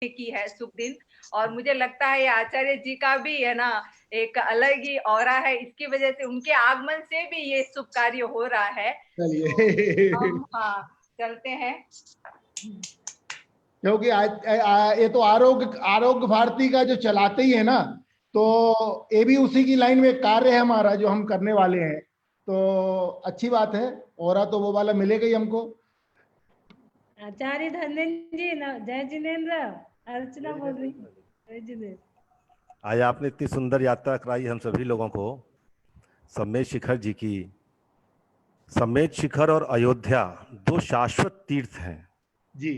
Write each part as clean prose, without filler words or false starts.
की है शुभ दिन। और मुझे लगता है ये आचार्य जी का भी है ना एक अलग ही ऑरा है, इसकी वजह से उनके आगमन से भी ये शुभ कार्य हो रहा है। चलिए तो हम हाँ चलते हैं, क्योंकि ये तो आरोग्य आरोग्य भारती का जो चलाते ही है ना, तो ये भी उसी की लाइन में कार्य है हमारा जो हम करने वाले हैं। तो अच्छी बात है, और तो वो वाला मिलेगा ही हमको। आचार्य धन्यन जी जय जिनेन्द्र, अर्चना बोल रही, जय जिनेन्द्र। आज आपने इतनी सुंदर यात्रा कराई हम सभी लोगों को सम्मेद शिखर जी की। सम्मेद शिखर और अयोध्या दो शाश्वत तीर्थ हैं जी।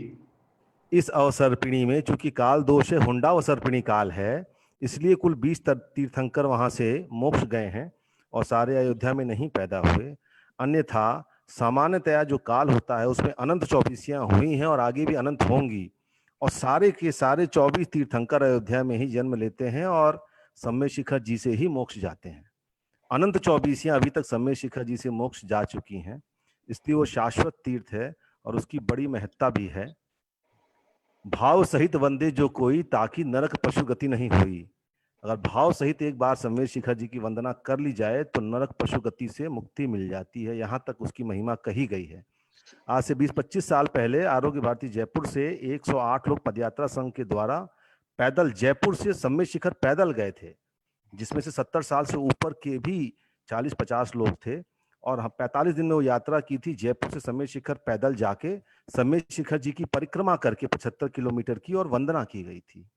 इस अवसर्पिणी में। चूंकि काल दोष है, हुंडा अवसर्पिणी काल है, इसलिए कुल 20 तीर्थंकर वहां से मोक्ष गए हैं और सारे अयोध्या में नहीं पैदा हुए। अन्यथा सामान्यतया जो काल होता है उसमें अनंत चौबीसियां हुई हैं और आगे भी अनंत होंगी, और सारे के सारे 24 तीर्थंकर अयोध्या में ही जन्म लेते हैं और सम्मेद शिखर जी से ही मोक्ष जाते हैं। अनंत चौबीसियां अभी तक सम्मेद शिखर जी से मोक्ष जा चुकी हैं, इसलिए वो शाश्वत तीर्थ है और उसकी बड़ी महत्ता भी है। भाव सहित वंदे जो कोई, ताकि नरक पशु गति नहीं हुई। अगर भाव सहित एक बार सम्मेद शिखर जी की वंदना कर ली जाए तो नरक पशु गति से मुक्ति मिल जाती है, यहां तक उसकी महिमा कही गई है। आज से 20-25 साल पहले आरोग्य भारती जयपुर से 108 लोग पदयात्रा संघ के द्वारा पैदल जयपुर से सम्मेद शिखर पैदल गए थे, जिसमें से 70 साल से ऊपर के भी 40-50 लोग थे। और 45 दिन में वो यात्रा की थी, जयपुर से सम्मेद शिखर पैदल जाके सम्मेद शिखर जी की परिक्रमा करके 75 किलोमीटर की और वंदना की गई थी।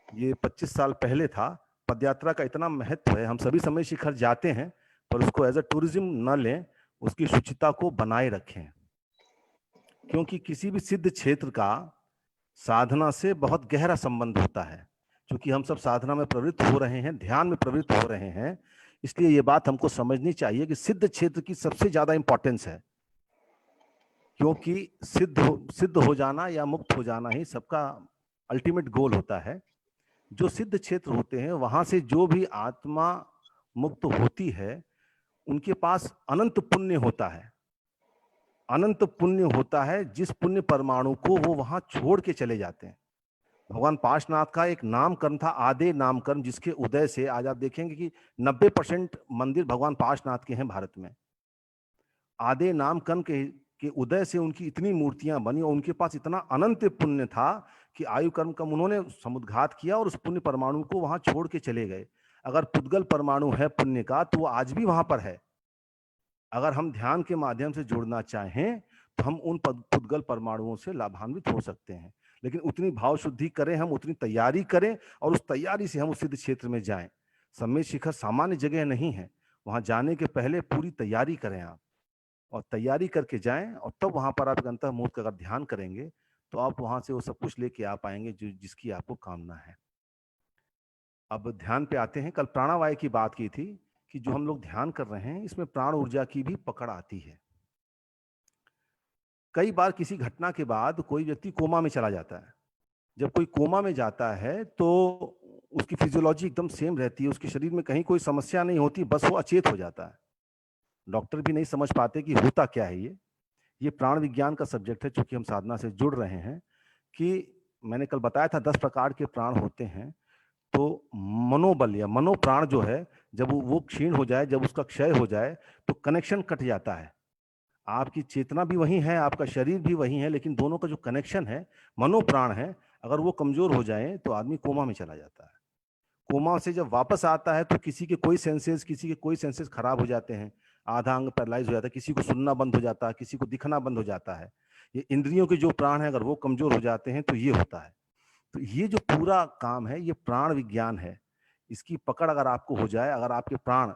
ये 25 साल पहले था। पदयात्रा का इतना महत्व है, हम सभी सम्मेद शिखर जाते हैं पर उसको एज अ टूरिज्म न लें, उसकी शुचिता को बनाए रखें, क्योंकि किसी भी सिद्ध क्षेत्र का साधना से बहुत गहरा संबंध होता है। क्योंकि हम सब साधना में प्रवृत्त हो रहे हैं, ध्यान में प्रवृत्त हो रहे हैं, इसलिए ये बात हमको समझनी चाहिए कि सिद्ध क्षेत्र की सबसे ज्यादा इंपॉर्टेंस है। क्योंकि सिद्ध हो जाना या मुक्त हो जाना ही सबका अल्टीमेट गोल होता है। जो सिद्ध क्षेत्र होते हैं वहां से जो भी आत्मा मुक्त होती है उनके पास अनंत पुण्य होता है। अनंत पुण्य होता है, जिस पुण्य परमाणु को वो वहां छोड़ के चले जाते हैं। भगवान पार्श्वनाथ का एक नामकरण था, आदे नामकरण, जिसके उदय से आज आप देखेंगे कि 90% मंदिर भगवान पार्श्वनाथ के हैं भारत में। आदे नामकरण के उदय से उनकी इतनी मूर्तियां बनी और उनके पास इतना अनंत पुण्य था कि आयु कर्म कम उन्होंने समुद्घात किया और उस पुण्य परमाणु को वहां छोड़ के चले गए। अगर पुद्गल परमाणु है पुण्य का तो वो आज भी वहां पर है। अगर हम ध्यान के माध्यम से जुड़ना चाहें तो हम उन पुद्गल परमाणुओं से लाभान्वित हो सकते हैं, लेकिन उतनी भाव शुद्धि करें, हम उतनी तैयारी करें और उस तैयारी से हम उस सिद्ध क्षेत्र में जाएं। सम्मेद शिखर सामान्य जगह नहीं है, वहां जाने के पहले पूरी तैयारी करें आप, और तैयारी करके जाएं, और तब वहां पर आप अंतः मुहूर्त का अगर ध्यान करेंगे तो आप वहां से वो सब कुछ लेके आ पाएंगे जो जिसकी आपको कामना है। अब ध्यान पे आते हैं। कल प्राणावायु की बात की थी कि जो हम लोग ध्यान कर रहे हैं इसमें प्राण ऊर्जा की भी पकड़ आती है। कई बार किसी घटना के बाद कोई व्यक्ति कोमा में चला जाता है। जब कोई कोमा में जाता है तो उसकी फिजियोलॉजी एकदम सेम रहती है, उसके शरीर में कहीं कोई समस्या नहीं होती, बस वो अचेत हो जाता है। डॉक्टर भी नहीं समझ पाते कि होता क्या है। ये प्राण विज्ञान का सब्जेक्ट है, चूंकि हम साधना से जुड़ रहे हैं। कि मैंने कल बताया था 10 प्रकार के प्राण होते हैं। तो मनोबल या मनोप्राण जो है, जब वो क्षीण हो जाए, जब उसका क्षय हो जाए तो कनेक्शन कट जाता है। आपकी चेतना भी वही है, आपका शरीर भी वही है, लेकिन दोनों का जो कनेक्शन है मनोप्राण है, अगर वो कमजोर हो जाए तो आदमी कोमा में चला जाता है। कोमा से जब वापस आता है तो किसी के कोई सेंसेस खराब हो जाते हैं, आधा अंग पैरालाइज हो जाता है, किसी को सुनना बंद हो जाता है, किसी को दिखना बंद हो जाता है। ये इंद्रियों के जो प्राण है अगर वो कमजोर हो जाते हैं तो ये होता है। तो ये जो पूरा काम है ये प्राण विज्ञान है। इसकी पकड़ अगर आपको हो जाए, अगर आपके प्राण,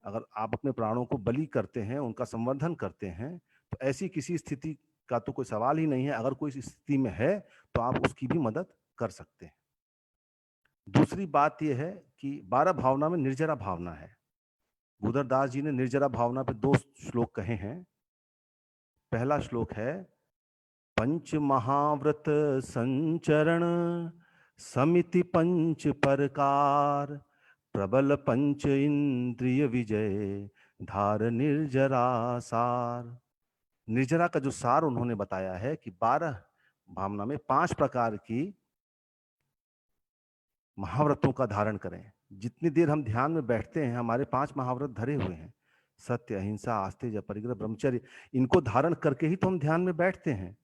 अगर आप अपने प्राणों को बलि करते हैं, उनका संवर्धन करते हैं, तो ऐसी किसी स्थिति का तो कोई सवाल ही नहीं है। अगर कोई स्थिति में है तो आप उसकी भी मदद कर सकते हैं। दूसरी बात यह है कि 12 भावना में निर्जरा भावना है। गुदरदास जी ने निर्जरा भावना पे 2 श्लोक कहे हैं। पहला श्लोक है, पंच महाव्रत संचरण समिति पंच परकार, प्रबल पंच इंद्रिय विजय धार निर्जरा सार। निर्जरा का जो सार उन्होंने बताया है कि 12 भावना में 5 प्रकार की महाव्रतों का धारण करें। जितनी देर हम ध्यान में बैठते हैं हमारे 5 महाव्रत धरे हुए हैं, सत्य, अहिंसा, आस्तेय, परिग्रह, ब्रह्मचर्य। इनको धारण करके ही तो हम ध्यान में बैठते हैं।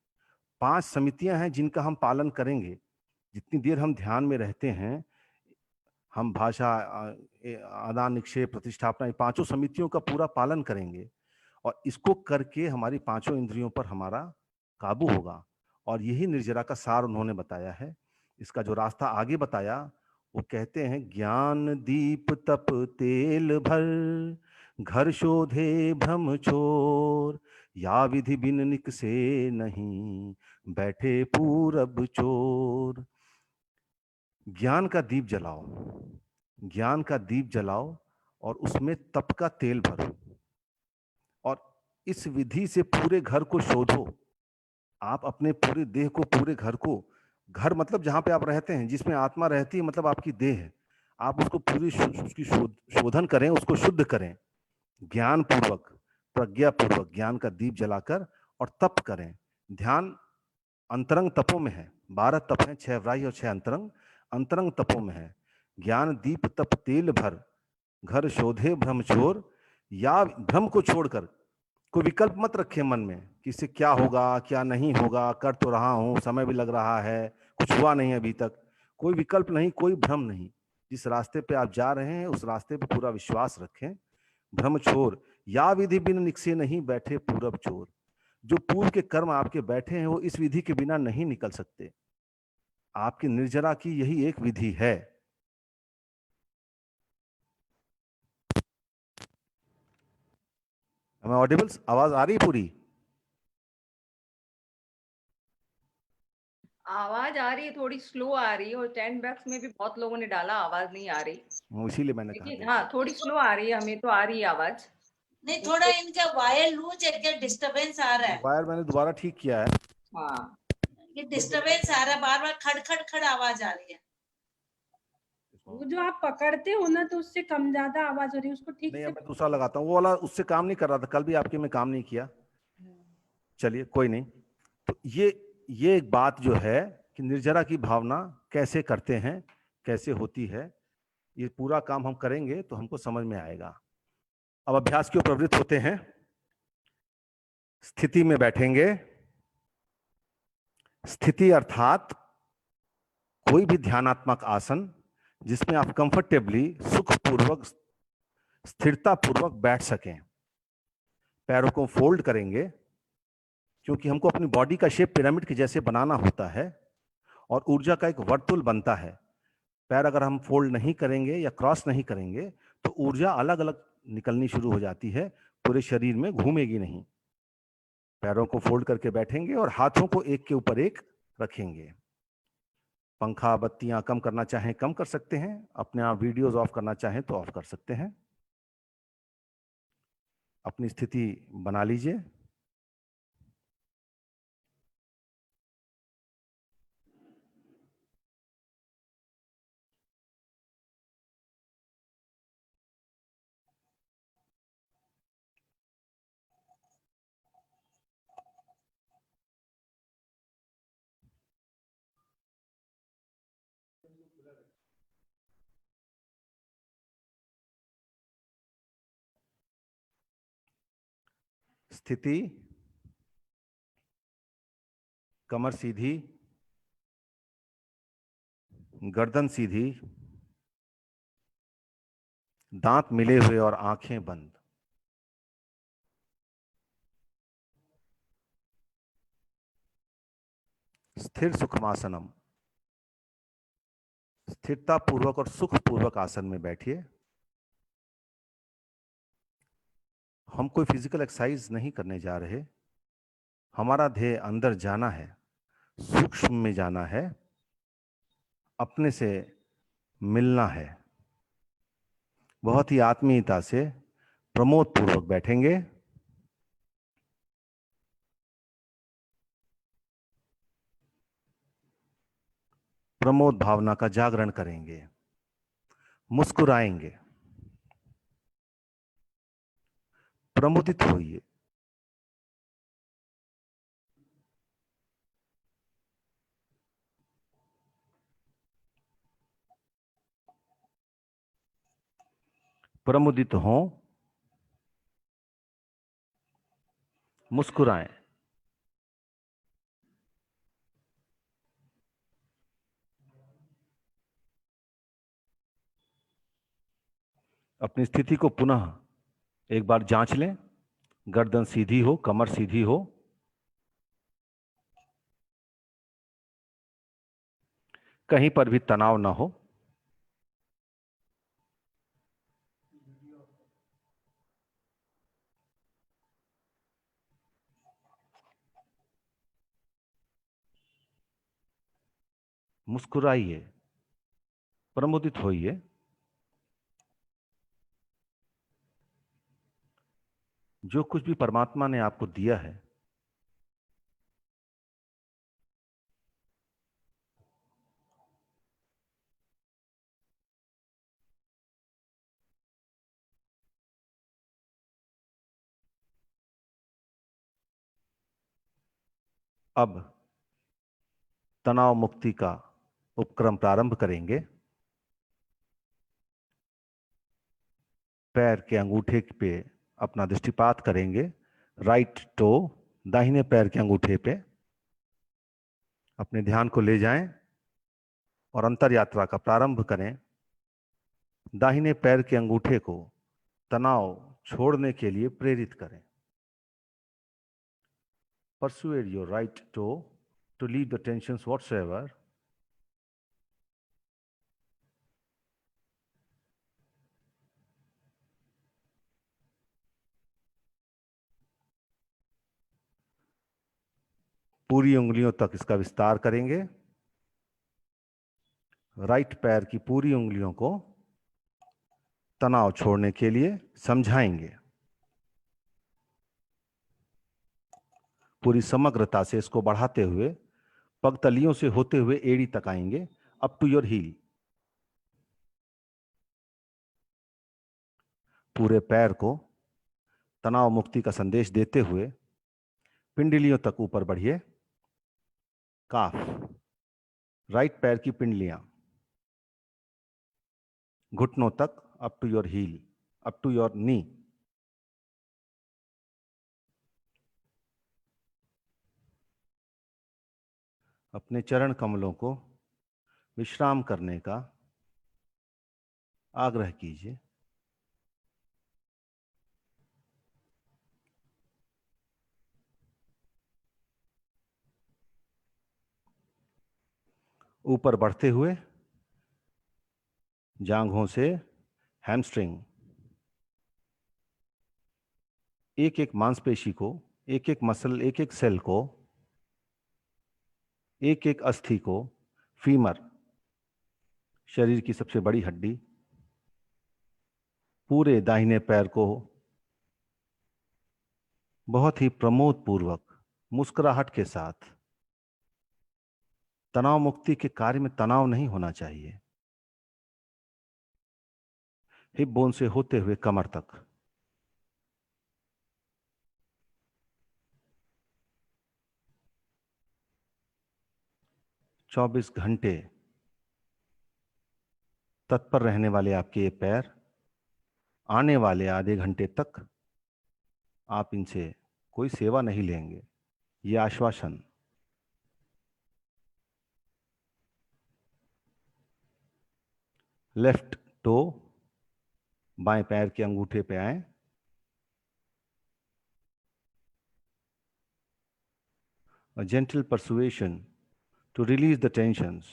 5 समितियां हैं जिनका हम पालन करेंगे। जितनी देर हम ध्यान में रहते हैं, हम भाषा, आदान निक्षेप, प्रतिष्ठापना, ये 5 समितियों का पूरा पालन करेंगे और इसको करके हमारी 5 इंद्रियों पर हमारा काबू होगा। और यही निर्जरा का सार उन्होंने बताया है। इसका जो रास्ता आगे बताया, वो कहते हैं, ज्ञान दीप तप तेल भर, घर शोधे भ्रम छोर, या विधि बिन निकसे नहीं, बैठे पूरब चोर। ज्ञान का दीप जलाओ, ज्ञान का दीप जलाओ और उसमें तप का तेल भरो और इस विधि से पूरे घर को शोधो। आप अपने पूरे देह को, पूरे घर को, घर मतलब जहां पे आप रहते हैं, जिसमें आत्मा रहती है, मतलब आपकी देह है, आप उसको पूरी उसकी शोधन करें, उसको शुद्ध करें ज्ञान पूर्वक, प्रज्ञा पूर्वक, ज्ञान का दीप जलाकर, और तप करें। ध्यान अंतरंग तपों में है। 12 तप हैं, 6 व्राह्य और 6 अंतरंग। अंतरंग तपों में है। ज्ञान दीप तप तेल भर, घर शोधे भ्रम छोर, या भ्रम को छोड़कर कोई विकल्प मत रखे मन में कि इससे क्या होगा, क्या नहीं होगा, कर तो रहा हूं, समय भी लग रहा है, कुछ हुआ नहीं अभी तक। कोई विकल्प नहीं, कोई भ्रम नहीं। जिस रास्ते पे आप जा रहे हैं उस रास्ते पे पूरा विश्वास रखें। भ्रम छोर, या विधि बिन निकसे नहीं, बैठे पूरब चोर। जो पूर्व के कर्म आपके बैठे हैं वो इस विधि के बिना नहीं निकल सकते। आपकी निर्जरा की यही एक विधि है। हमें ऑडिबल्स आवाज आ रही पूरी? आवाज आ रही है, थोड़ी स्लो आ रही है और चैट बॉक्स में भी बहुत लोगों ने डाला आवाज नहीं आ रही। इसीलिए मैंने कहा लेकिन था। हाँ, थोड़ी स्लो आ रही है, हमें तो आ रही है आवाज। नहीं, थोड़ा इनका वायर लूज है क्या? डिस्टरबेंस आ रहा है। वायर मैंने दोबारा ठीक किया है। हाँ, ये डिस्टरबेंस आ रहा है, बार बार खड़ खड़ खड़ आवाज आ रही है। वो जो आप पकड़ते हो ना, तो उससे कम ज्यादा आवाज हो रही है, उसको ठीक नहीं, से। अब मैं दूसरा लगाता हूँ। वो वाला उससे काम नहीं कर रहा था, कल भी आपके में काम नहीं किया। चलिए कोई नहीं। तो ये एक बात जो है कि निर्जरा की भावना कैसे करते हैं, कैसे होती है, ये पूरा काम हम करेंगे तो हमको समझ में आएगा। अब अभ्यास की ओर प्रवृत्त होते हैं। स्थिति में बैठेंगे। स्थिति अर्थात कोई भी ध्यानात्मक आसन जिसमें आप कंफर्टेबली, सुखपूर्वक, स्थिरता पूर्वक बैठ सकें। पैरों को फोल्ड करेंगे क्योंकि हमको अपनी बॉडी का शेप पिरामिड के जैसे बनाना होता है और ऊर्जा का एक वर्तुल बनता है। पैर अगर हम फोल्ड नहीं करेंगे या क्रॉस नहीं करेंगे तो ऊर्जा अलग अलग निकलनी शुरू हो जाती है, पूरे शरीर में घूमेगी नहीं। पैरों को फोल्ड करके बैठेंगे और हाथों को एक के ऊपर एक रखेंगे। पंखा, बत्तियां कम करना चाहें कम कर सकते हैं, अपने आप वीडियोस ऑफ करना चाहें तो ऑफ कर सकते हैं। अपनी स्थिति बना लीजिए। स्थिति, कमर सीधी, गर्दन सीधी, दांत मिले हुए और आंखें बंद। स्थिर सुखमासनम, स्थिरता पूर्वक और सुख पूर्वक आसन में बैठिए। हम कोई फिजिकल एक्सरसाइज नहीं करने जा रहे। हमारा ध्येय अंदर जाना है, सूक्ष्म में जाना है, अपने से मिलना है। बहुत ही आत्मीयता से प्रमोद पूर्वक बैठेंगे। प्रमोद भावना का जागरण करेंगे। मुस्कुराएंगे। प्रमुदित होइए। प्रमुदित हों, मुस्कुराएं। अपनी स्थिति को पुनः एक बार जांच लें। गर्दन सीधी हो, कमर सीधी हो, कहीं पर भी तनाव ना हो। मुस्कुराइए, प्रमुदित होइए। जो कुछ भी परमात्मा ने आपको दिया है, अब तनाव मुक्ति का उपक्रम प्रारंभ करेंगे। पैर के अंगूठे पे अपना दृष्टिपात करेंगे। राइट टो, दाहिने पैर के अंगूठे पे अपने ध्यान को ले जाएं और अंतर यात्रा का प्रारंभ करें। दाहिने पैर के अंगूठे को तनाव छोड़ने के लिए प्रेरित करें। Persuade your right toe to leave the tensions whatsoever. पूरी उंगलियों तक इसका विस्तार करेंगे। राइट पैर की पूरी उंगलियों को तनाव छोड़ने के लिए समझाएंगे। पूरी समग्रता से इसको बढ़ाते हुए पगतलियों से होते हुए एड़ी तक आएंगे, अप टू योर हील। पूरे पैर को तनाव मुक्ति का संदेश देते हुए पिंडलियों तक ऊपर बढ़िए। काफ, राइट पैर की पिंडलियां घुटनों तक, up to your heel, up to your knee. अपने चरण कमलों को विश्राम करने का आग्रह कीजिए। ऊपर बढ़ते हुए जांघों से हैमस्ट्रिंग, एक एक मांसपेशी को, एक एक मसल, एक एक सेल को, एक एक अस्थि को, फीमर, शरीर की सबसे बड़ी हड्डी, पूरे दाहिने पैर को बहुत ही प्रमोद पूर्वक मुस्कुराहट के साथ। तनाव मुक्ति के कार्य में तनाव नहीं होना चाहिए। हिप बोन से होते हुए कमर तक। चौबीस घंटे तत्पर रहने वाले आपके ये पैर आने वाले आधे घंटे तक आप इनसे कोई सेवा नहीं लेंगे, ये आश्वासन। लेफ्ट टो, बाएं पैर के अंगूठे पे आए। A gentle persuasion to release the tensions,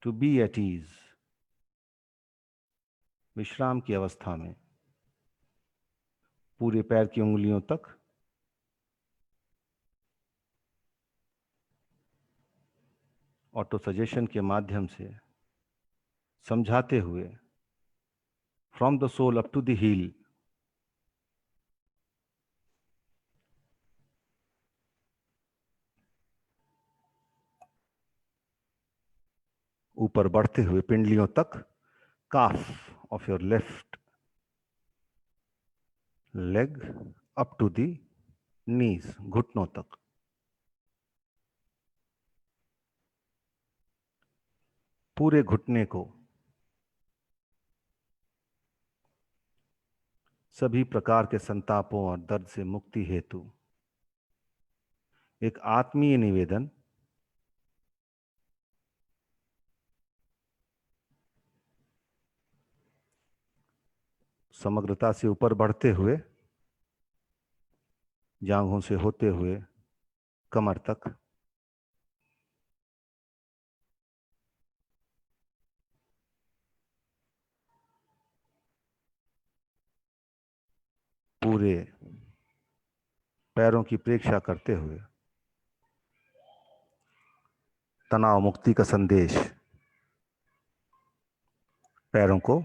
to be at ease. विश्राम की अवस्था में पूरे पैर की उंगलियों तक ऑटो सजेशन के माध्यम से समझाते हुए from the sole up to the heel ऊपर बढ़ते हुए पिंडलियों तक, calf of your left leg up to the knees, घुटनों तक। पूरे घुटने को सभी प्रकार के संतापों और दर्द से मुक्ति हेतु एक आत्मीय निवेदन समग्रता से ऊपर बढ़ते हुए, जांघों से होते हुए कमर तक, पूरे पैरों की प्रेक्षा करते हुए तनाव मुक्ति का संदेश पैरों को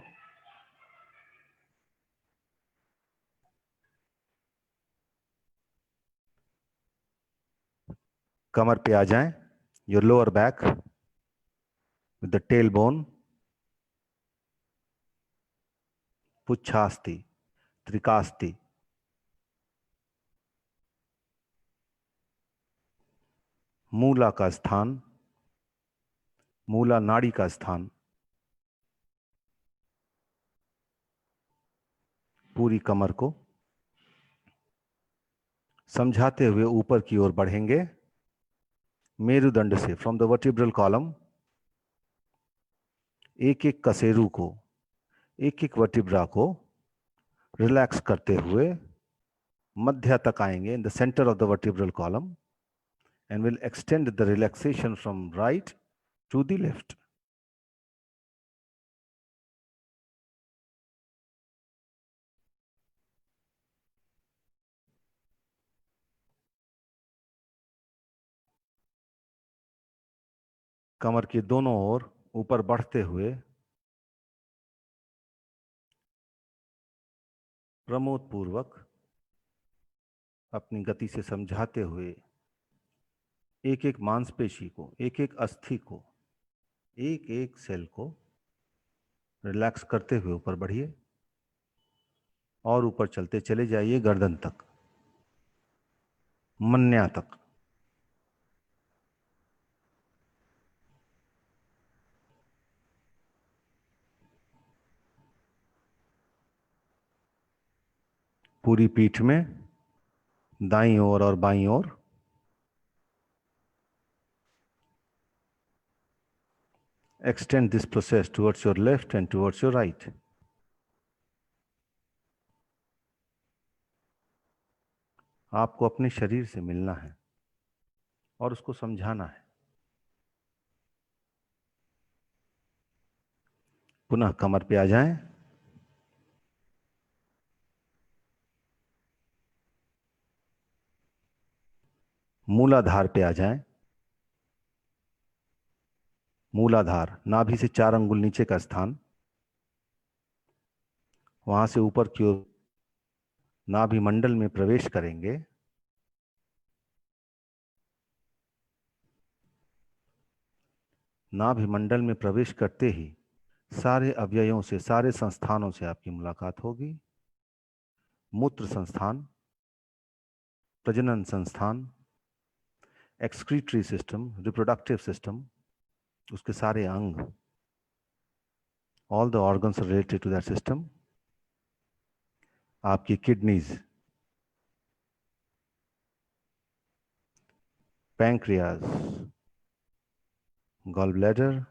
कमर पे आ जाएं, your lower back with the tail bone, पुच्छास्ति, त्रिकास्ति, मूला का स्थान, मूला नाड़ी का स्थान, पूरी कमर को समझाते हुए ऊपर की ओर बढ़ेंगे। मेरुदंड से फ्रॉम द वर्टिब्रल कॉलम एक एक कसेरू को, एक एक वर्टिब्रा को रिलैक्स करते हुए मध्य तक आएंगे, इन the centre of the vertebral column, and will extend the relaxation from right to the left. कमर के दोनों ओर ऊपर बढ़ते हुए प्रमोद पूर्वक अपनी गति से समझाते हुए एक एक मांसपेशी को, एक एक अस्थि को, एक एक सेल को रिलैक्स करते हुए ऊपर बढ़िए और ऊपर चलते चले जाइए गर्दन तक, मन्या तक। पूरी पीठ में दाईं ओर और बाईं ओर extend this process towards your left and towards your right. आपको अपने शरीर से मिलना है और उसको समझाना है। पुनः कमर पे आ जाएं, मूलाधार पे आ जाएं। मूलाधार नाभि से 4 अंगुल नीचे का स्थान, वहां से ऊपर की ओर नाभि मंडल में प्रवेश करेंगे। नाभि मंडल में प्रवेश करते ही सारे अवयवों से, सारे संस्थानों से आपकी मुलाकात होगी। मूत्र संस्थान, प्रजनन संस्थान, एक्सक्रीटरी सिस्टम, रिप्रोडक्टिव सिस्टम, उसके सारे अंग, all the organs related to that system, आपकी kidneys, pancreas, gall bladder,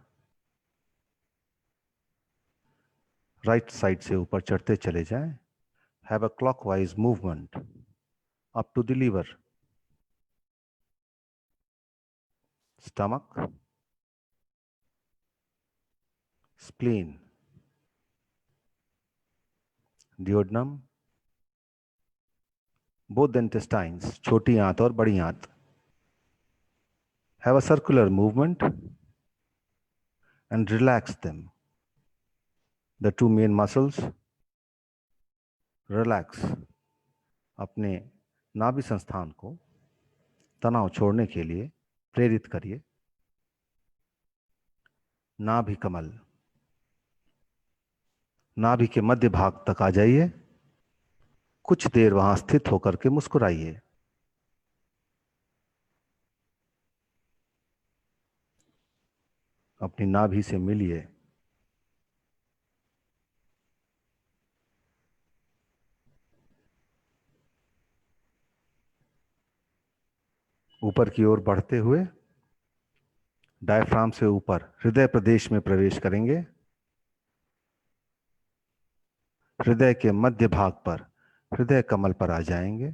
right side से ऊपर चढ़ते चले जाएं। Have a clockwise movement up to the liver, stomach, spleen, duodenum, both the intestines, छोटी आंत और बड़ी आंत। Have a circular movement and relax them. The two main muscles, relax. अपने नाभि संस्थान को तनाव छोड़ने के लिए प्रेरित करिए। नाभि कमल, नाभि के मध्य भाग तक आ जाइए। कुछ देर वहां स्थित होकर के मुस्कुराइए। अपनी नाभि से मिलिए। ऊपर की ओर बढ़ते हुए डायफ्राम से ऊपर हृदय प्रदेश में प्रवेश करेंगे। हृदय के मध्य भाग पर हृदय कमल पर आ जाएंगे।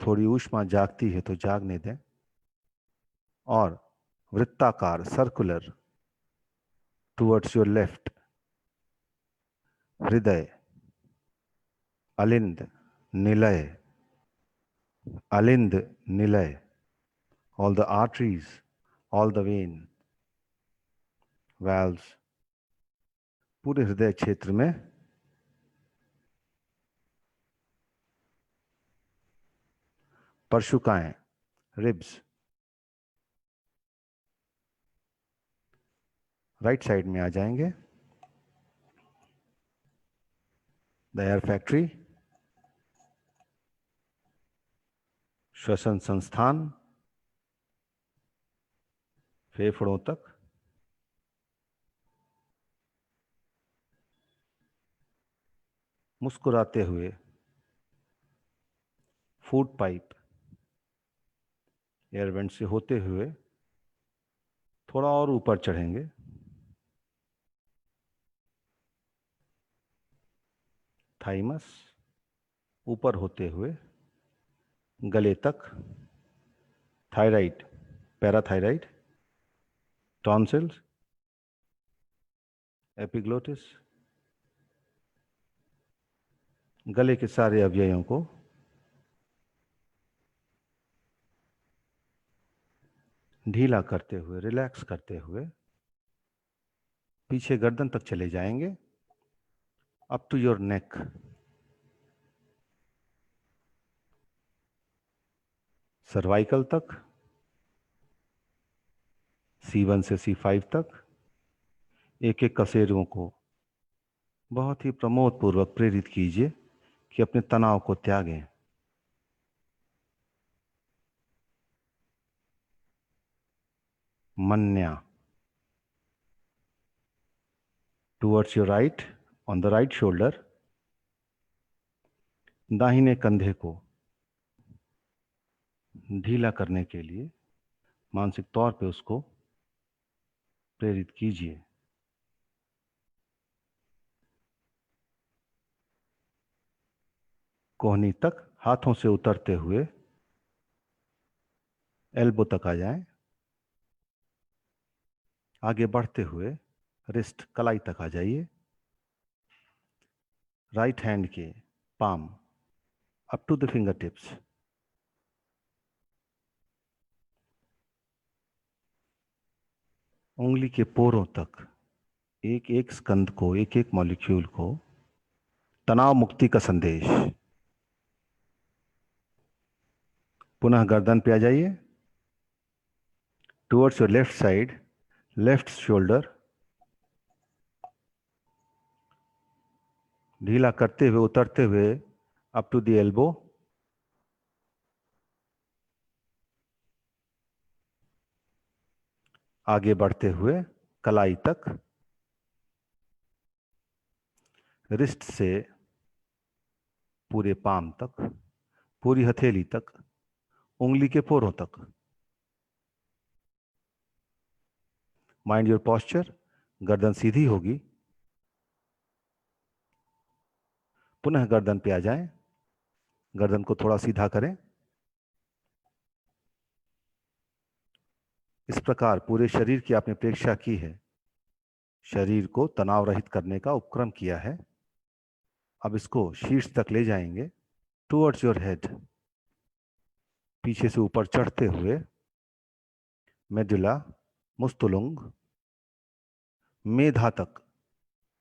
थोड़ी ऊष्मा जागती है तो जागने दें और वृत्ताकार सर्कुलर टुवर्ड्स योर लेफ्ट हृदय अलिंद निलय, अलिंद निलय, all the arteries, all the vein, valves, पूरे हृदय क्षेत्र में परशुकाएं, रिब्स, राइट साइड में आ जाएंगे। द एयर फैक्ट्री, श्वसन संस्थान, फेफड़ों तक, मुस्कुराते हुए फूड पाइप एयर वेंट से होते हुए थोड़ा और ऊपर चढ़ेंगे। थाइमस ऊपर होते हुए गले तक, थायराइड, पैराथायराइड, टॉन्सिल्स, एपिग्लोटिस, गले के सारे अवयवों को ढीला करते हुए, रिलैक्स करते हुए पीछे गर्दन तक चले जाएंगे, up to your neck. Cervical तक, C1 से C5 तक एक एक कशेरुओं को बहुत ही प्रमोद पूर्वक प्रेरित कीजिए कि अपने तनाव को त्यागें। Manya, towards your right on the right shoulder, दाहिने कंधे को ढीला करने के लिए मानसिक तौर पे उसको प्रेरित कीजिए। कोहनी तक हाथों से उतरते हुए एल्बो तक आ जाएं। आगे बढ़ते हुए रिस्ट, कलाई तक आ जाइए। राइट हैंड के palm up to the finger tips. उंगली के पोरों तक एक एक स्कंद को, एक एक मॉलिक्यूल को, तनाव मुक्ति का संदेश। पुनः गर्दन पे आ जाइए। Towards your left side, left shoulder ढीला करते हुए, उतरते हुए अप टू द एल्बो। आगे बढ़ते हुए कलाई तक, रिस्ट से पूरे पाम तक, पूरी हथेली तक, उंगली के पोरों तक। माइंड योर पॉस्चर, गर्दन सीधी होगी। पुनः गर्दन पे आ जाएं। गर्दन को थोड़ा सीधा करें। इस प्रकार पूरे शरीर की आपने प्रेक्षा की है, शरीर को तनाव रहित करने का उपक्रम किया है। अब इसको शीर्ष तक ले जाएंगे, टुवर्ड्स योर हेड, पीछे से ऊपर चढ़ते हुए मेडुला, मुस्तुलुंग, मेधा तक,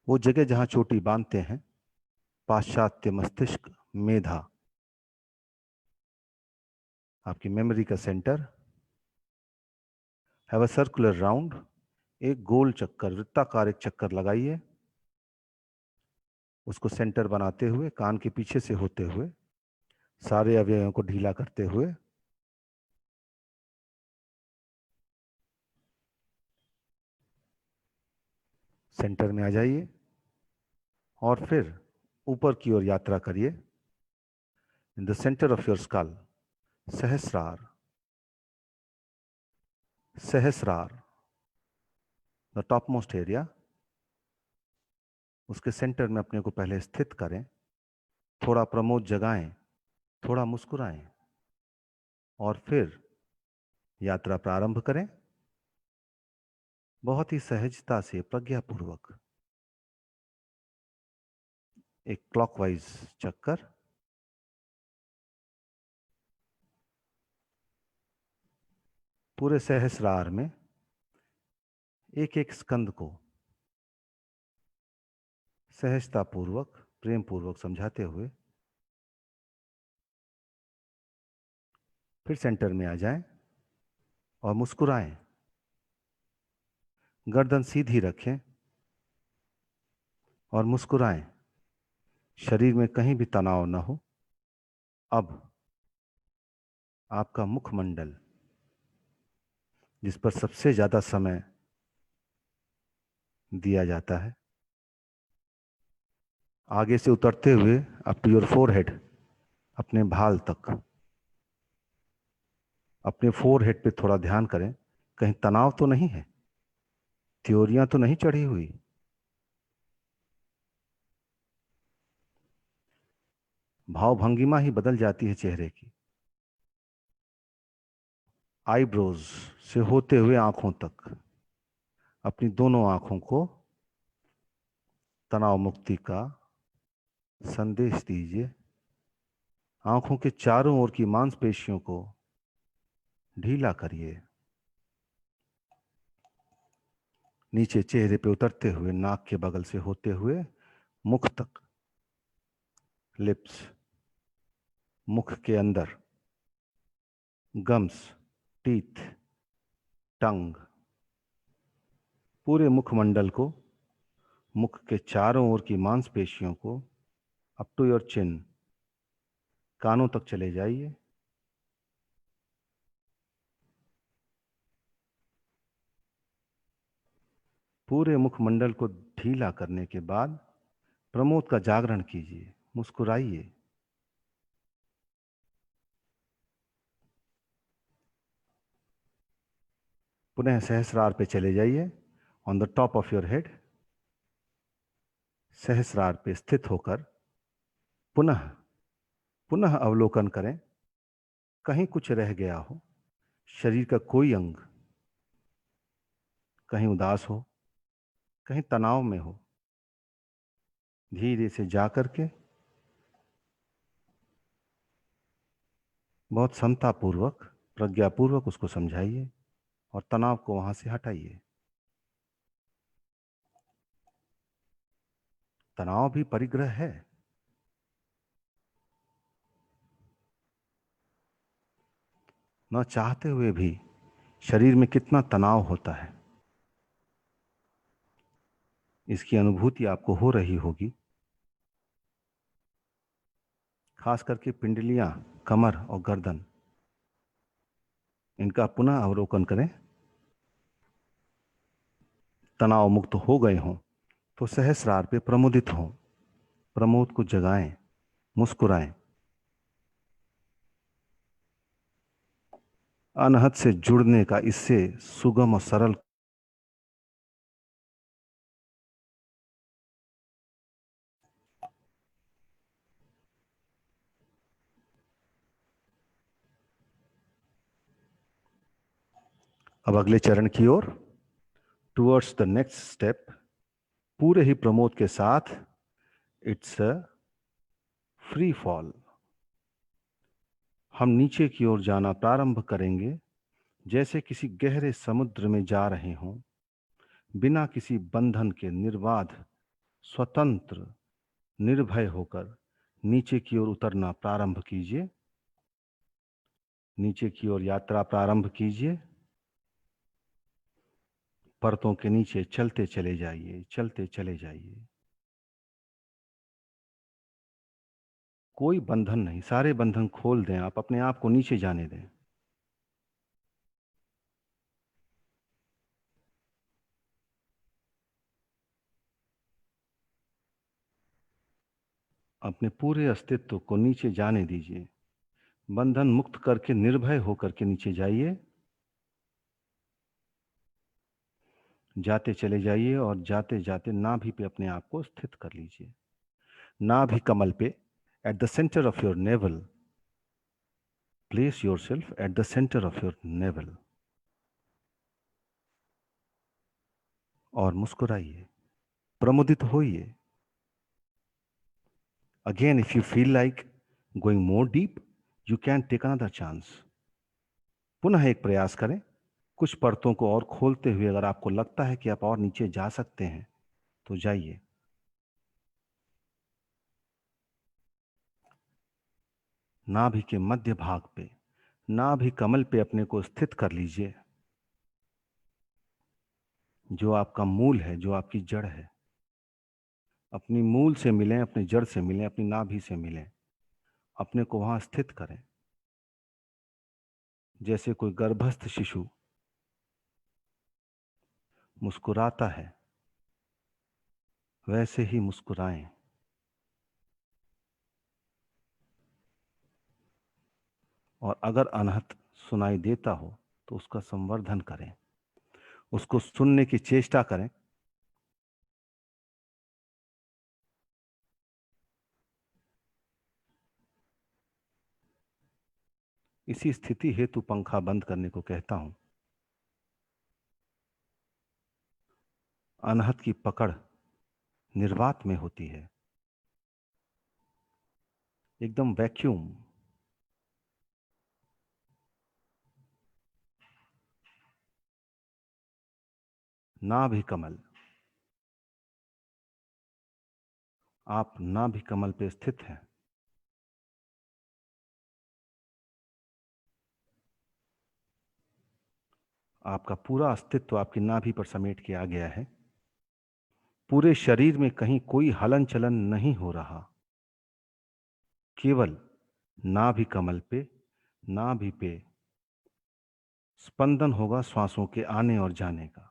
वो जगह जहां चोटी बांधते हैं, पाश्चात्य मस्तिष्क, मेधा, आपकी मेमोरी का centre. Have a circular round, एक गोल चक्कर, वृत्ताकार एक चक्कर लगाइए। उसको सेंटर बनाते हुए, कान के पीछे से होते हुए, सारे अवयवों को ढीला करते हुए सेंटर में आ जाइए और फिर ऊपर की ओर यात्रा करिए। In the centre of your skull, सहस्रार, सहस्रार, द टॉप मोस्ट एरिया, उसके सेंटर में अपने को पहले स्थित करें, थोड़ा प्रमोद जगाएं, थोड़ा मुस्कुराएं और फिर यात्रा प्रारंभ करें, बहुत ही सहजता से, प्रज्ञापूर्वक। एक क्लॉकवाइज चक्कर, पूरे सहस्रार में एक एक स्कंद को सहजता पूर्वक, प्रेम पूर्वक समझाते हुए फिर सेंटर में आ जाएं और मुस्कुराएं, गर्दन सीधी रखें और मुस्कुराएं, शरीर में कहीं भी तनाव न हो। अब आपका मुखमंडल, जिस पर सबसे ज्यादा समय दिया जाता है, आगे से उतरते हुए अप टू योर फोरहेड, अपने भाल तक, अपने फोरहेड पे थोड़ा ध्यान करें, कहीं तनाव तो नहीं है, त्योरियां तो नहीं चढ़ी हुई। भाव भंगिमा ही बदल जाती है चेहरे की। आईब्रोज से होते हुए आंखों तक, अपनी दोनों आंखों को तनाव मुक्ति का संदेश दीजिए। आंखों के चारों ओर की मांसपेशियों को ढीला करिए। नीचे चेहरे पे उतरते हुए, नाक के बगल से होते हुए मुख तक, लिप्स, मुख के अंदर, गम्स, टीथ, टंग, पूरे मुखमंडल को, मुख के चारों ओर की मांसपेशियों को अप टू योर चिन, कानों तक चले जाइए। पूरे मुखमंडल को ढीला करने के बाद प्रमोद का जागरण कीजिए, मुस्कुराइए। पुनः सहस्रार पे चले जाइए, on the top of your head. सहस्रार पे स्थित होकर पुनः पुनः अवलोकन करें, कहीं कुछ रह गया हो, शरीर का कोई अंग कहीं उदास हो, कहीं तनाव में हो, धीरे से जाकर के बहुत समतापूर्वक, प्रज्ञापूर्वक उसको समझाइए और तनाव को वहां से हटाइए। तनाव भी परिग्रह है। न चाहते हुए भी शरीर में कितना तनाव होता है, इसकी अनुभूति आपको हो रही होगी। खास करके पिंडलियां, कमर और गर्दन, इनका पुनः अवलोकन करें। तनाव मुक्त हो गए हों तो सहस्रार पे प्रमुदित हों, प्रमोद को जगाएं, मुस्कुराएं। अनहद से जुड़ने का इससे सुगम और सरल अब अगले चरण की ओर, टुवर्ड्स द नेक्स्ट स्टेप, पूरे ही प्रमोद के साथ। It's a free fall. हम नीचे की ओर जाना प्रारंभ करेंगे, जैसे किसी गहरे समुद्र में जा रहे हों, बिना किसी बंधन के, निर्बाध, स्वतंत्र, निर्भय होकर नीचे की ओर उतरना प्रारंभ कीजिए। नीचे की ओर यात्रा प्रारंभ कीजिए। परतों के नीचे चलते चले जाइए, चलते चले जाइए। कोई बंधन नहीं, सारे बंधन खोल दें, आप अपने आप को नीचे जाने दें। अपने पूरे अस्तित्व को नीचे जाने दीजिए, बंधन मुक्त करके निर्भय होकर के नीचे जाइए, जाते चले जाइए और जाते जाते नाभि पे अपने आप को स्थित कर लीजिए। नाभि कमल पे at the centre of your naval, place yourself at the centre of your naval और मुस्कुराइए, प्रमुदित होइए। Again, if you feel like going more deep, you can take another chance. पुनः एक प्रयास करें, कुछ परतों को और खोलते हुए अगर आपको लगता है कि आप और नीचे जा सकते हैं तो जाइए। नाभि के मध्य भाग पे, नाभि कमल पे अपने को स्थित कर लीजिए। जो आपका मूल है, जो आपकी जड़ है, अपनी मूल से मिलें, अपनी जड़ से मिलें, अपनी नाभि से मिलें, अपने को वहां स्थित करें। जैसे कोई गर्भस्थ शिशु मुस्कुराता है, वैसे ही मुस्कुराएं। और अगर अनहत सुनाई देता हो तो उसका संवर्धन करें, उसको सुनने की चेष्टा करें। इसी स्थिति हेतु पंखा बंद करने को कहता हूं। अनहत की पकड़ निर्वात में होती है, एकदम वैक्यूम। नाभि कमल, आप नाभि कमल पे स्थित हैं। आपका पूरा अस्तित्व आपकी नाभि पर समेट के आ गया है। पूरे शरीर में कहीं कोई हलन चलन नहीं हो रहा, केवल नाभि कमल पे, नाभि पे स्पंदन होगा श्वासों के आने और जाने का।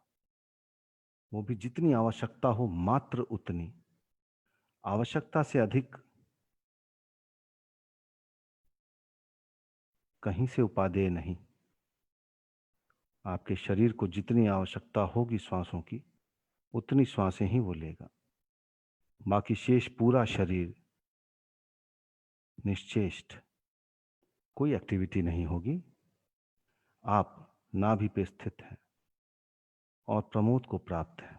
वो भी जितनी आवश्यकता हो मात्र उतनी, आवश्यकता से अधिक कहीं से उपादेय नहीं। आपके शरीर को जितनी आवश्यकता होगी श्वासों की, उतनी श्वासें ही वो लेगा। बाकी शेष पूरा शरीर निश्चेष्ट, कोई एक्टिविटी नहीं होगी। आप नाभि पे स्थित हैं और प्रमोद को प्राप्त है।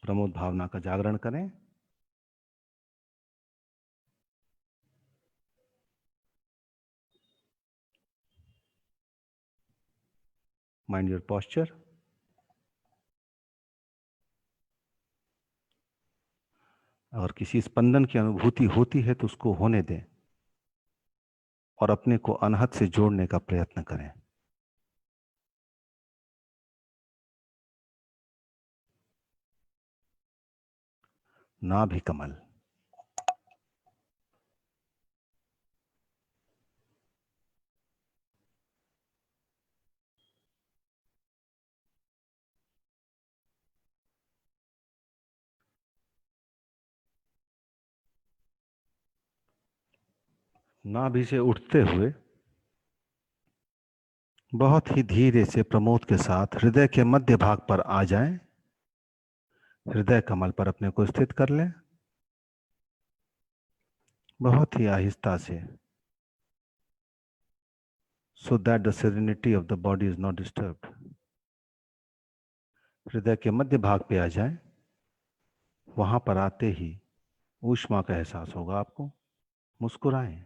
प्रमोद भावना का जागरण करें। Mind your posture. और किसी स्पंदन की अनुभूति होती है तो उसको होने दें और अपने को अनहत से जोड़ने का प्रयत्न करें। नाभि कमल, नाभि से उठते हुए बहुत ही धीरे से प्रमोद के साथ हृदय के मध्य भाग पर आ जाएं। हृदय कमल पर अपने को स्थित कर लें, बहुत ही आहिस्ता से, so that the serenity of the body is not disturbed. हृदय के मध्य भाग पे आ जाएं। वहां पर आते ही ऊष्मा का एहसास होगा आपको। मुस्कुराएं।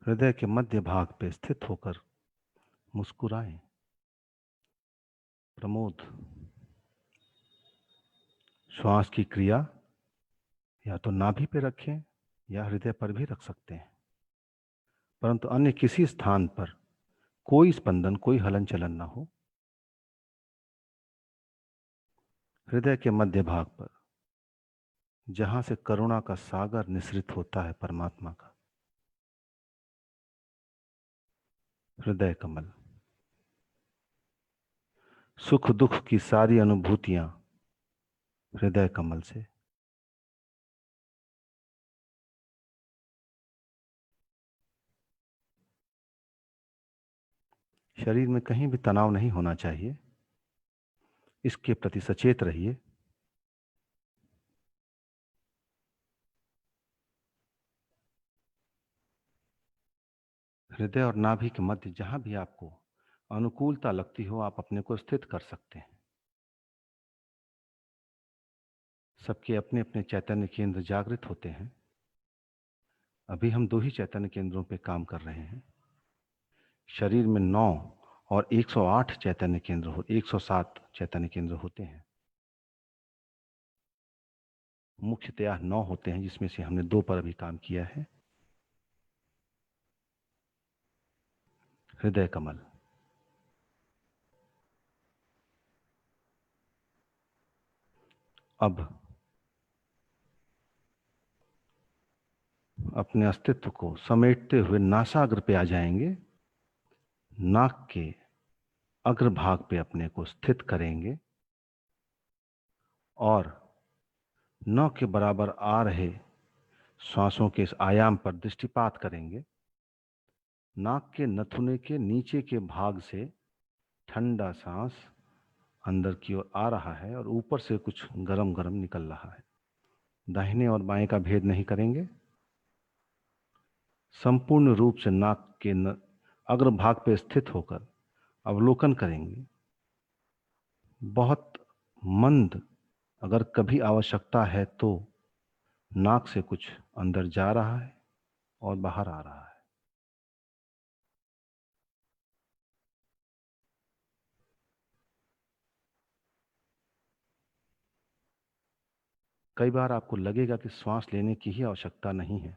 हृदय के मध्य भाग पे स्थित होकर मुस्कुराएं। प्रमोद। श्वास की क्रिया या तो नाभि पे रखें या हृदय पर भी रख सकते हैं, परंतु अन्य किसी स्थान पर कोई स्पंदन, कोई हलन चलन ना हो। हृदय के मध्य भाग पर, जहां से करुणा का सागर निसृत होता है परमात्मा का। हृदय कमल, सुख दुख की सारी अनुभूतियां हृदय कमल से। शरीर में कहीं भी तनाव नहीं होना चाहिए, इसके प्रति सचेत रहिए। हृदय और नाभि के मध्य जहां भी आपको अनुकूलता लगती हो, आप अपने को स्थित कर सकते हैं। सबके अपने अपने चैतन्य केंद्र जागृत होते हैं। अभी हम 2 ही चैतन्य केंद्रों पे काम कर रहे हैं। शरीर में 9 और 108 चैतन्य केंद्र 107 चैतन्य केंद्र होते हैं। मुख्यतया 9 होते हैं, जिसमें से हमने 2 पर अभी काम किया है। हृदय कमल, अब अपने अस्तित्व को समेटते हुए नासाग्र पे आ जाएंगे। नाक के अग्रभाग पे अपने को स्थित करेंगे और 9 के बराबर आ रहे श्वासों के इस आयाम पर दृष्टिपात करेंगे। नाक के नथुने के नीचे के भाग से ठंडा सांस अंदर की ओर आ रहा है और ऊपर से कुछ गरम गरम निकल रहा है। दाहिने और बाएं का भेद नहीं करेंगे। संपूर्ण रूप से नाक के अग्रभाग पर स्थित होकर अवलोकन करेंगे। बहुत मंद, अगर कभी आवश्यकता है तो नाक से कुछ अंदर जा रहा है और बाहर आ रहा है। कई बार आपको लगेगा कि श्वास लेने की ही आवश्यकता नहीं है।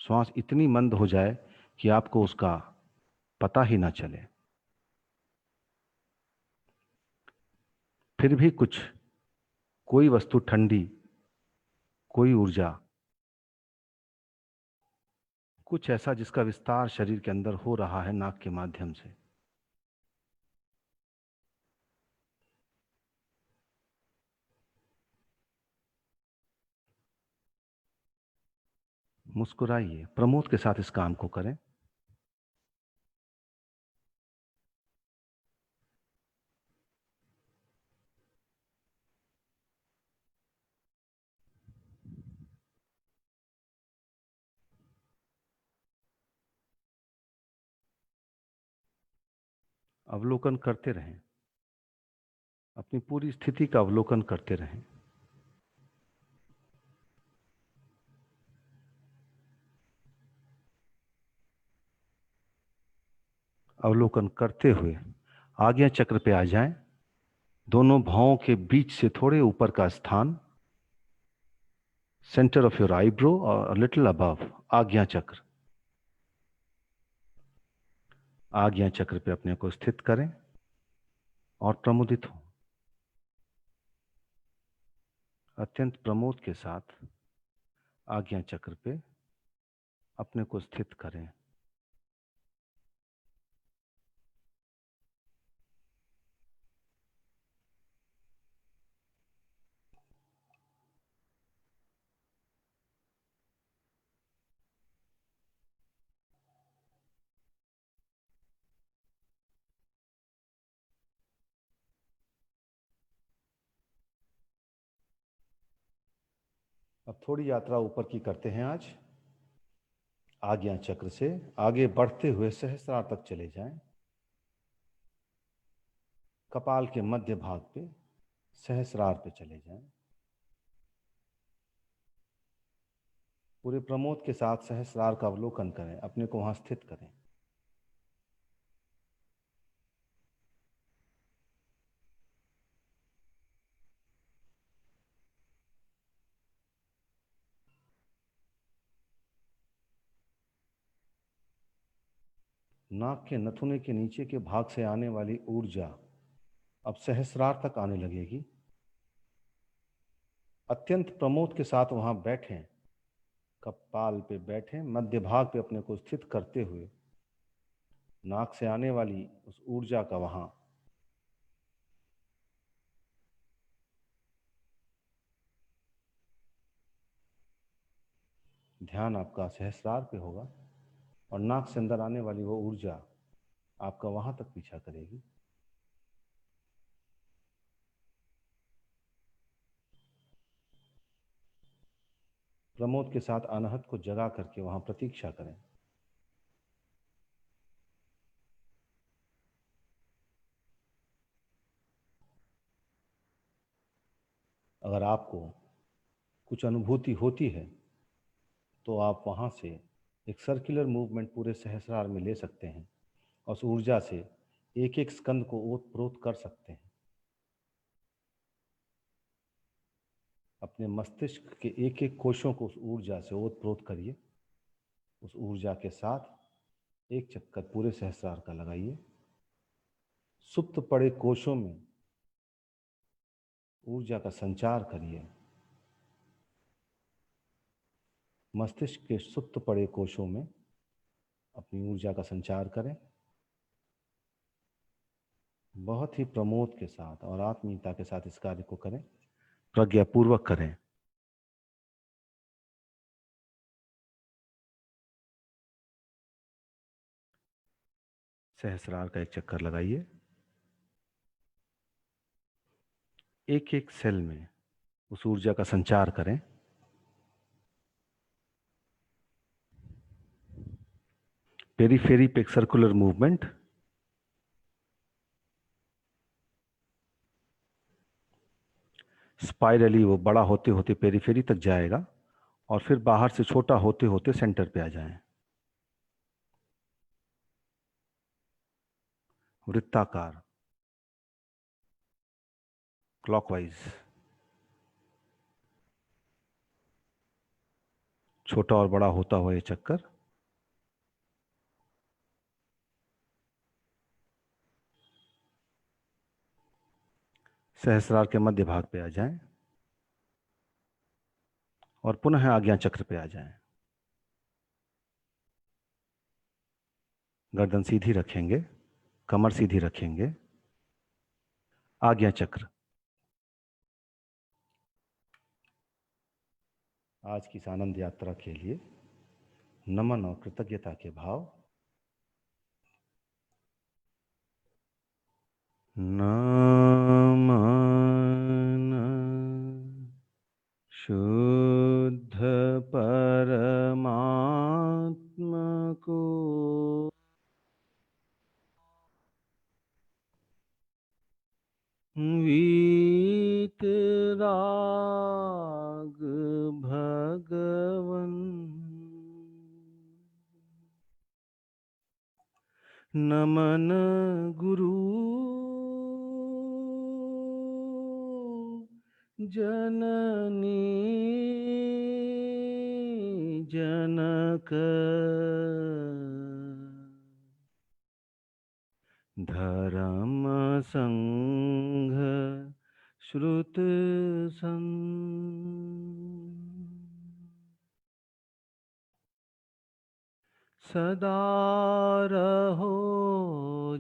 श्वास इतनी मंद हो जाए कि आपको उसका पता ही ना चले। फिर भी कोई वस्तु ठंडी, कोई ऊर्जा, कुछ ऐसा जिसका विस्तार शरीर के अंदर हो रहा है नाक के माध्यम से। मुस्कुराइए, प्रमोद के साथ इस काम को करें। अवलोकन करते रहें, अपनी पूरी स्थिति का अवलोकन करते रहें। अवलोकन करते हुए आज्ञा चक्र पे आ जाएं। दोनों भौं के बीच से थोड़े ऊपर का स्थान, सेंटर ऑफ योर आईब्रो और लिटिल अबव आज्ञा चक्र। आज्ञा चक्र पे अपने को स्थित करें और प्रमुदित हो। अत्यंत प्रमोद के साथ आज्ञा चक्र पे अपने को स्थित करें। अब थोड़ी यात्रा ऊपर की करते हैं आज। आज्ञा चक्र से आगे बढ़ते हुए सहस्रार तक चले जाएं। कपाल के मध्य भाग पे सहस्रार पे चले जाएं। पूरे प्रमोद के साथ सहस्रार का अवलोकन करें, अपने को वहां स्थित करें। नाक के नथुने के नीचे के भाग से आने वाली ऊर्जा अब सहस्रार तक आने लगेगी। अत्यंत प्रमोद के साथ वहां बैठें, कपाल पे बैठें, मध्य भाग पे अपने को स्थित करते हुए नाक से आने वाली उस ऊर्जा का वहां ध्यान आपका सहस्रार पे होगा और नाक से अंदर आने वाली वो ऊर्जा आपका वहां तक पीछा करेगी। प्रमोद के साथ अनहत को जगा करके वहां प्रतीक्षा करें। अगर आपको कुछ अनुभूति होती है तो आप वहां से एक सर्कुलर मूवमेंट पूरे सहस्रार में ले सकते हैं और उस ऊर्जा से एक एक स्कंद को ओतप्रोत कर सकते हैं। अपने मस्तिष्क के एक एक कोशों को उस ऊर्जा से ओतप्रोत करिए। उस ऊर्जा के साथ एक चक्कर पूरे सहस्रार का लगाइए। सुप्त पड़े कोशों में ऊर्जा का संचार करिए। मस्तिष्क के सुप्त पड़े कोशों में अपनी ऊर्जा का संचार करें। बहुत ही प्रमोद के साथ और आत्मीयता के साथ इस कार्य को करें, प्रज्ञापूर्वक करें। सहस्रार का एक चक्कर लगाइए। एक एक सेल में उस ऊर्जा का संचार करें। पेरीफेरी पे एक सर्कुलर मूवमेंट, स्पाइरली वो बड़ा होते होते पेरीफेरी तक जाएगा और फिर बाहर से छोटा होते होते सेंटर पे आ जाए। वृत्ताकार, क्लॉकवाइज, छोटा और बड़ा होता हुआ ये चक्कर। सहस्रार के मध्य भाग पे आ जाएं और पुनः आज्ञा चक्र पे आ जाएं। गर्दन सीधी रखेंगे, कमर सीधी रखेंगे। आज्ञा चक्र। आज की इस आनंद यात्रा के लिए नमन और कृतज्ञता के भाव। नमन शुद्ध परमात्मा को, वीतराग भगवन, नमन गुरु जननी जनक, धर्म संघ श्रुत सदा रहो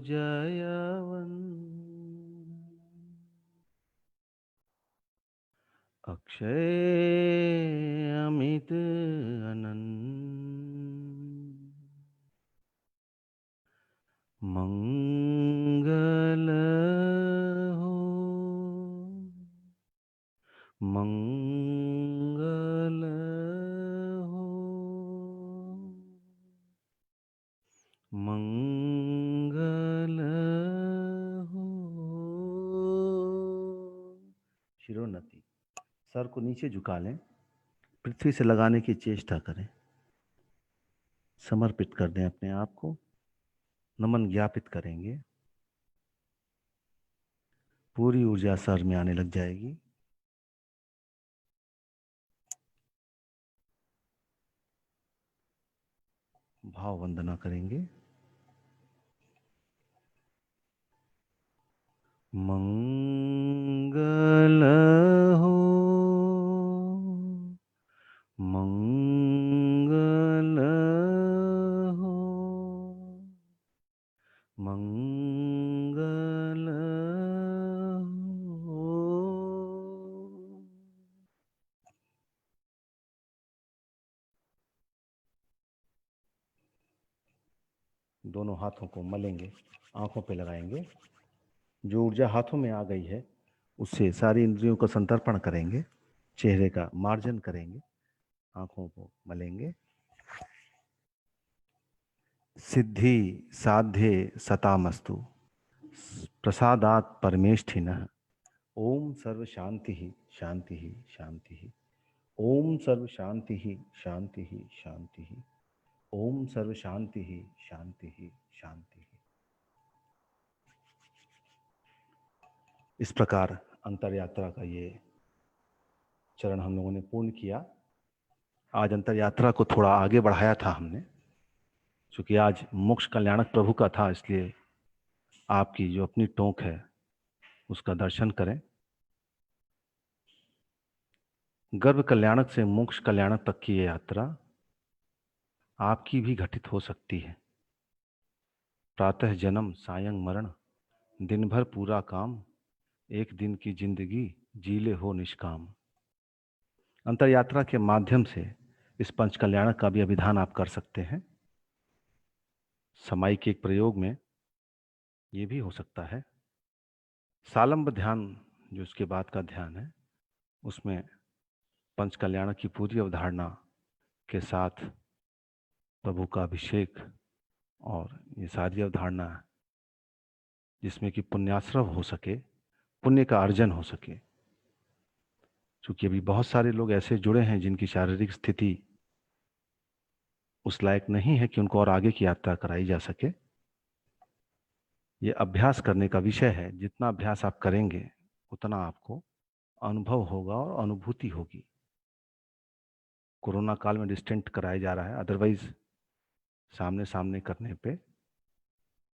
जयवन, अक्षय अमित अनंत, मंगल हो मंगल हो मंगल हो। शिरोन्नति, सर को नीचे झुका लें, पृथ्वी से लगाने की चेष्टा करें, समर्पित कर दें अपने आप को, नमन ज्ञापित करेंगे। पूरी ऊर्जा सर में आने लग जाएगी। भाव वंदना करेंगे। मंगल हो मंगल हो मंगल हो। दोनों हाथों को मलेंगे, आंखों पे लगाएंगे। जो ऊर्जा हाथों में आ गई है उससे सारी इंद्रियों का संतर्पण करेंगे, चेहरे का मार्जन करेंगे, आंखों को मलेंगे। सिद्धि साध्ये सतामस्तु प्रसादात परमेष्ठिनः। ओम सर्व शांति ही शांति ही शांति ही। ओम सर्व शांति ही शांति ही शांति ही। ओम सर्व शांति ही शांति ही शांति ही। इस प्रकार अंतर यात्रा का ये चरण हम लोगों ने पूर्ण किया। आज अंतर यात्रा को थोड़ा आगे बढ़ाया था हमने, क्योंकि आज मोक्ष कल्याणक प्रभु का था, इसलिए आपकी जो अपनी टोंक है उसका दर्शन करें। गर्भ कल्याणक से मोक्ष कल्याणक तक की ये यात्रा आपकी भी घटित हो सकती है। प्रातः जन्म सायं मरण, दिन भर पूरा काम, एक दिन की जिंदगी जीले हो निष्काम। अंतर यात्रा के माध्यम से इस पंच कल्याणक का भी अभिधान आप कर सकते हैं। समाई के एक प्रयोग में ये भी हो सकता है। सालंब ध्यान जो उसके बाद का ध्यान है, उसमें पंच कल्याणक की पूरी अवधारणा के साथ प्रभु का अभिषेक और ये सारी अवधारणा जिसमें कि पुण्याश्रव हो सके, पुण्य का अर्जन हो सके। क्योंकि अभी बहुत सारे लोग ऐसे जुड़े हैं जिनकी शारीरिक स्थिति उस लायक नहीं है कि उनको और आगे की यात्रा कराई जा सके। ये अभ्यास करने का विषय है। जितना अभ्यास आप करेंगे उतना आपको अनुभव होगा और अनुभूति होगी। कोरोना काल में डिस्टेंट कराया जा रहा है, अदरवाइज सामने सामने करने पे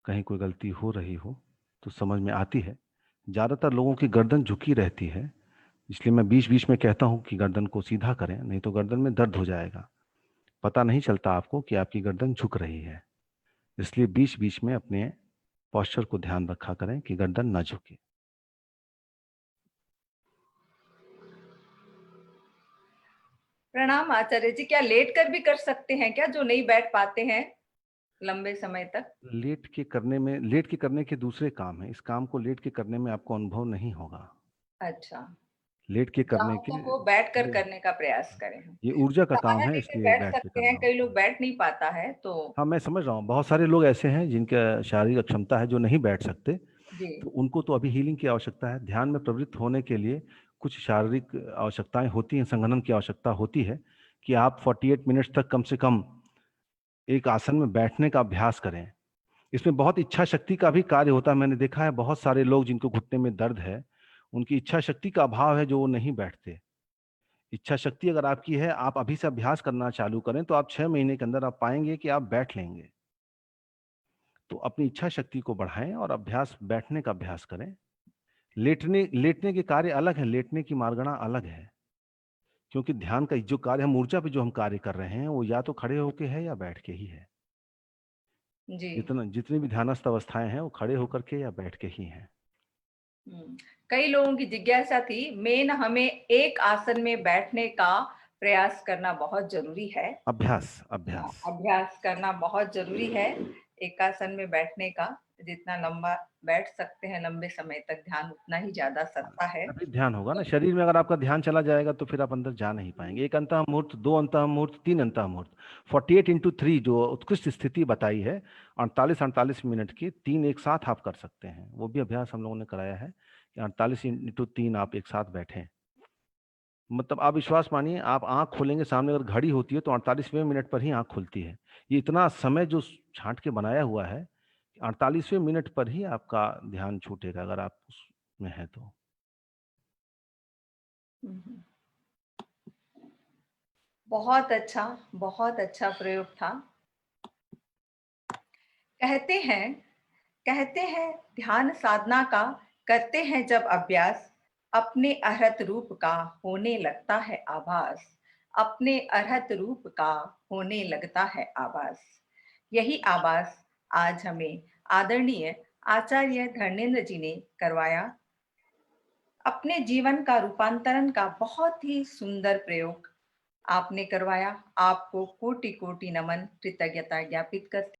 कहीं कोई गलती हो रही हो तो समझ में आती है। ज़्यादातर लोगों की गर्दन झुकी रहती है, इसलिए मैं बीच बीच में कहता हूँ कि गर्दन को सीधा करें, नहीं तो गर्दन में दर्द हो जाएगा। पता नहीं चलता आपको कि आपकी गर्दन झुक रही है, इसलिए बीच बीच में अपने पोस्चर को ध्यान रखा करें कि गर्दन न झुके। प्रणाम आचार्य जी। क्या लेट कर भी कर सकते हैं क्या, जो नहीं बैठ पाते हैं लंबे समय तक? लेट के करने के दूसरे काम है। इस काम को लेट के करने में आपको अनुभव नहीं होगा। अच्छा, लेट के करने के को बैठ कर करने का प्रयास करें। ये ऊर्जा का काम सहारा है, लेकर इसलिए बैठ बैठ के सकते करना हैं, कई होता लोग है। बैठ नहीं पाता है तो। हाँ, मैं समझ रहा हूँ। बहुत सारे लोग ऐसे हैं जिनका शारीरिक अक्षमता है, जो नहीं बैठ सकते, जी तो उनको तो अभी हीलिंग की आवश्यकता है। ध्यान में प्रवृत्त होने के लिए कुछ शारीरिक आवश्यकताएं होती हैं, संघनन की आवश्यकता होती है कि आप 48 मिनट्स तक कम से कम एक आसन में बैठने का अभ्यास करें। इसमें बहुत इच्छा शक्ति का भी कार्य होता है। मैंने देखा है बहुत सारे लोग जिनको घुटने में दर्द है, उनकी इच्छा शक्ति का अभाव है जो वो नहीं बैठते। इच्छा शक्ति अगर आपकी है, आप अभी से अभ्यास करना चालू करें तो आप 6 महीने के अंदर आप पाएंगे कि आप बैठ लेंगे। तो अपनी इच्छा शक्ति को बढ़ाएं और अभ्यास, बैठने का अभ्यास करें। लेटने के कार्य अलग है, लेटने की मार्गणा अलग है। क्योंकि ध्यान का जो कार्य, हम ऊर्जा पे जो हम कार्य कर रहे हैं, वो या तो खड़े होके है या बैठ के ही है। जी। जितनी भी ध्यानस्थ अवस्थाएं हैं वो खड़े होकर के या बैठ के ही हैं। कई लोगों की जिज्ञासा थी, मेन हमें एक आसन में बैठने का प्रयास करना बहुत जरूरी है। अभ्यास करना बहुत जरूरी है। एक आसन में बैठने का, जितना लंबा बैठ सकते हैं लंबे समय तक, ध्यान उतना ही ज्यादा सत्ता है। अभी ध्यान होगा ना शरीर में। अगर आपका ध्यान चला जाएगा तो फिर आप अंदर जा नहीं पाएंगे। एक अंतः मुहूर्त, 2 अंतः मुहूर्त, 3 अंतः मुहूर्त, 48x3 जो उत्कृष्ट स्थिति बताई है, 48 मिनट की 3 एक साथ आप कर सकते हैं। वो भी अभ्यास हम लोगों ने कराया है कि 48x3 आप एक साथ बैठें। मतलब आप विश्वास मानिए, आप आंख खोलेंगे, सामने अगर घड़ी होती है तो 48वें मिनट पर ही आंख खुलती है। ये इतना समय जो छांट के बनाया हुआ है, 48वें मिनट पर ही आपका ध्यान छूटेगा अगर आप उसमें है तो। बहुत अच्छा प्रयोग था। कहते हैं ध्यान साधना का करते हैं जब अभ्यास, अपने अर्हत रूप का होने लगता है आभास। अपने अर्हत रूप का होने लगता है आभास। यही आभास आज हमें आदरणीय आचार्य धर्मेंद्र जी ने करवाया। अपने जीवन का रूपांतरण का बहुत ही सुंदर प्रयोग आपने करवाया। आपको कोटि कोटि नमन, कृतज्ञता ज्ञापित करते